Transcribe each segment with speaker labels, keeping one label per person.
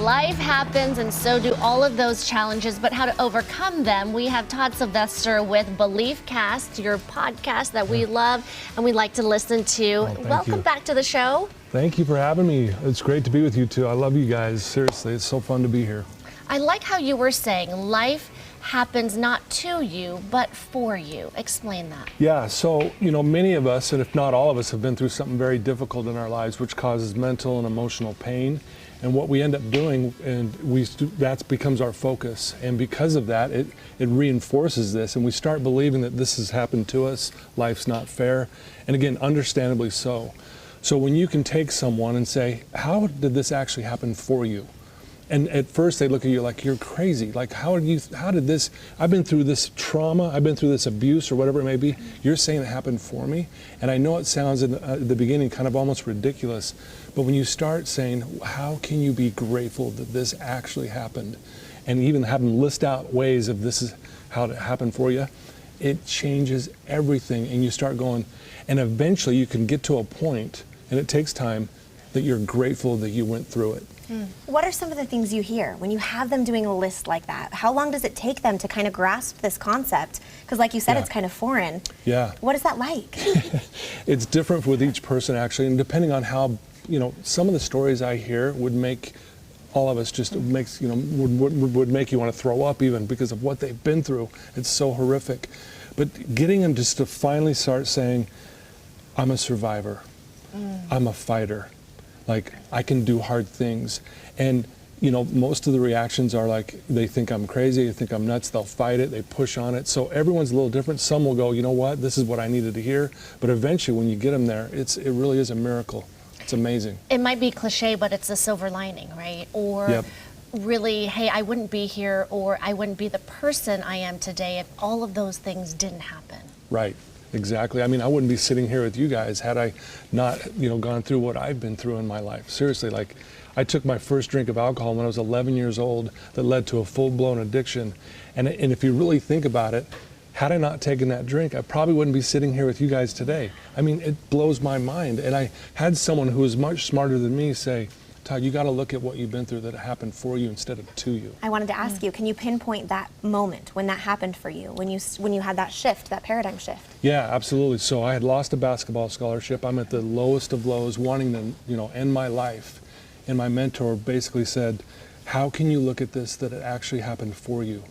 Speaker 1: Life happens, and so do all of those challenges, but how to overcome them. We have Todd Sylvester with Belief Cast, your podcast that we love and we like to listen to. Welcome back to the show.
Speaker 2: Thank you for having me. It's great to be with you too. I love you guys. Seriously, it's so fun to be here.
Speaker 1: I like how you were saying life happens not to you, but for you. Explain that.
Speaker 2: Yeah, so, many of us, and if not all of us, have been through something very difficult in our lives, which causes mental and emotional pain. And what we end up doing, that becomes our focus. And because of that, it reinforces this. And we start believing that this has happened to us, life's not fair. And again, understandably so. So when you can take someone and say, how did this actually happen for you? And at first they look at you like you're crazy. Like, how did this, I've been through this trauma, I've been through this abuse or whatever it may be. You're saying it happened for me? And I know it sounds at the beginning kind of almost ridiculous, but when you start saying, how can you be grateful that this actually happened? And even have them list out ways of this is how it happened for you, it changes everything. And you start going, and eventually you can get to a point, and it takes time, that you're grateful that you went through it.
Speaker 3: What are some of the things you hear when you have them doing a list like that? How long does it take them to kind of grasp this concept? Because like you said, it's kind of foreign.
Speaker 2: Yeah.
Speaker 3: What is that like?
Speaker 2: It's different with each person actually, and depending on how, some of the stories I hear would make all of us just would make you want to throw up even because of what they've been through. It's so horrific. But getting them just to finally start saying, I'm a survivor. I'm a fighter. Like, I can do hard things. And, most of the reactions are like, they think I'm crazy, they think I'm nuts, they'll fight it, they push on it. So everyone's a little different. Some will go, you know what, this is what I needed to hear. But eventually, when you get them there, it really is a miracle. It's amazing.
Speaker 1: It might be cliche, but it's a silver lining, right? Or really, hey, I wouldn't be here, or I wouldn't be the person I am today if all of those things didn't happen.
Speaker 2: Right. Exactly. I mean, I wouldn't be sitting here with you guys had I not, gone through what I've been through in my life. Seriously, like, I took my first drink of alcohol when I was 11 years old that led to a full-blown addiction. And if you really think about it, had I not taken that drink, I probably wouldn't be sitting here with you guys today. I mean, it blows my mind. And I had someone who was much smarter than me say, Todd, you got to look at what you've been through that happened for you instead of to you.
Speaker 3: I wanted to ask you, can you pinpoint that moment when that happened for you, when you had that shift, that paradigm shift?
Speaker 2: Yeah, absolutely. So I had lost a basketball scholarship. I'm at the lowest of lows, wanting to, end my life. And my mentor basically said, how can you look at this that it actually happened for you?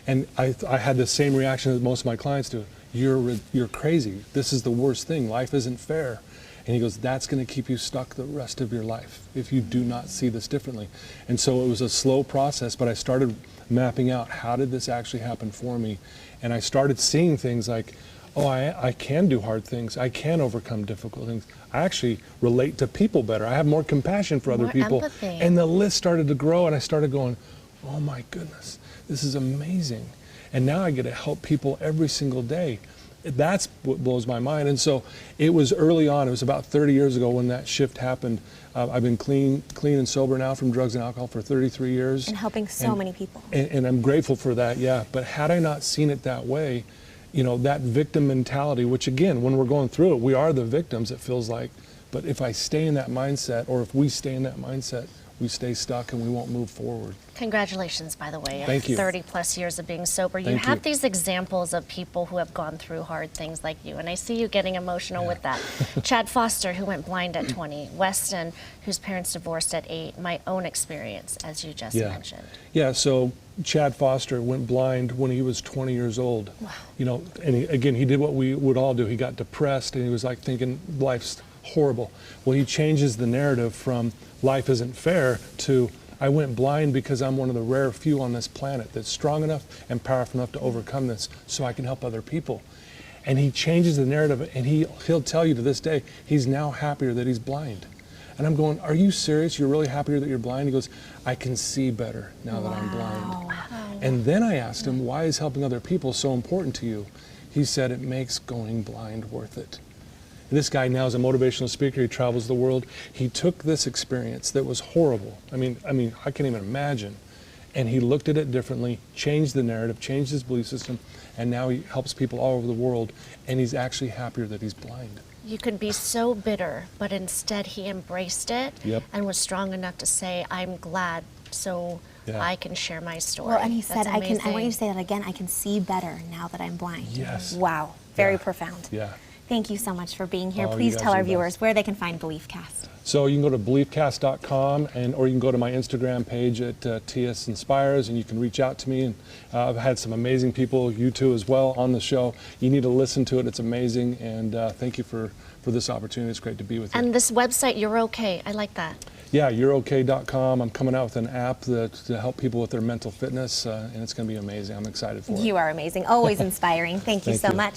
Speaker 2: And I had the same reaction that most of my clients do. You're crazy. This is the worst thing. Life isn't fair. And he goes, that's going to keep you stuck the rest of your life if you do not see this differently. And so it was a slow process, but I started mapping out how did this actually happen for me. And I started seeing things like, oh, I can do hard things. I can overcome difficult things. I actually relate to people better. I have more compassion for other people.
Speaker 1: Empathy.
Speaker 2: And the list started to grow, and I started going, oh my goodness, this is amazing. And now I get to help people every single day. That's what blows my mind. And so it was early on, it was about 30 years ago when that shift happened. I've been clean and sober now from drugs and alcohol for 33 years.
Speaker 3: And helping so many people.
Speaker 2: And I'm grateful for that, yeah. But had I not seen it that way, that victim mentality, which again, when we're going through it, we are the victims, it feels like. But if I stay in that mindset, or if we stay in that mindset, we stay stuck and we won't move forward.
Speaker 1: Congratulations, by the way.
Speaker 2: Thank you.
Speaker 1: 30 plus years of being sober. You have these examples of people who have gone through hard things like you, and I see you getting emotional with that. Chad Foster, who went blind at 20. Weston, whose parents divorced at 8. My own experience, as you just mentioned.
Speaker 2: Yeah, so Chad Foster went blind when he was 20 years old. Wow. And he did what we would all do. He got depressed, and he was like thinking life's horrible. Well, he changes the narrative from life isn't fair to I went blind because I'm one of the rare few on this planet that's strong enough and powerful enough to overcome this so I can help other people. And he changes the narrative, and he'll tell you to this day, he's now happier that he's blind. And I'm going, are you serious? You're really happier that you're blind? He goes, I can see better now that I'm blind.
Speaker 3: Wow.
Speaker 2: And then I asked him, why is helping other people so important to you? He said, it makes going blind worth it. This guy now is a motivational speaker. He travels the world. He took this experience that was horrible. I mean, I can't even imagine. And he looked at it differently, changed the narrative, changed his belief system, and now he helps people all over the world, and he's actually happier that he's blind.
Speaker 1: You could be so bitter, but instead he embraced it
Speaker 2: Yep.
Speaker 1: and was strong enough to say, I'm glad so
Speaker 2: Yeah.
Speaker 1: I can share my story.
Speaker 3: Well, and he
Speaker 1: That's
Speaker 3: said, I want you to
Speaker 1: amazing.
Speaker 3: say that again, I can see better now that I'm blind.
Speaker 2: Yes.
Speaker 3: Wow. Very
Speaker 2: Yeah.
Speaker 3: profound.
Speaker 2: Yeah.
Speaker 3: Thank you so much for being here.
Speaker 2: Oh, you
Speaker 3: Please
Speaker 2: guys
Speaker 3: tell
Speaker 2: are
Speaker 3: our
Speaker 2: the
Speaker 3: viewers
Speaker 2: best.
Speaker 3: where they can find BeliefCast.
Speaker 2: So you can go to beliefcast.com, or you can go to my Instagram page at TS Inspires, and you can reach out to me. And I've had some amazing people, you too as well, on the show. You need to listen to it. It's amazing. And thank you for this opportunity. It's great to be with you.
Speaker 1: And this website, You're Okay. I like that.
Speaker 2: Yeah, you'reok.com. I'm coming out with an app to help people with their mental fitness, and it's going to be amazing. I'm excited for it.
Speaker 3: You are amazing. Always inspiring. Thank you
Speaker 2: Thank
Speaker 3: so
Speaker 2: you.
Speaker 3: much.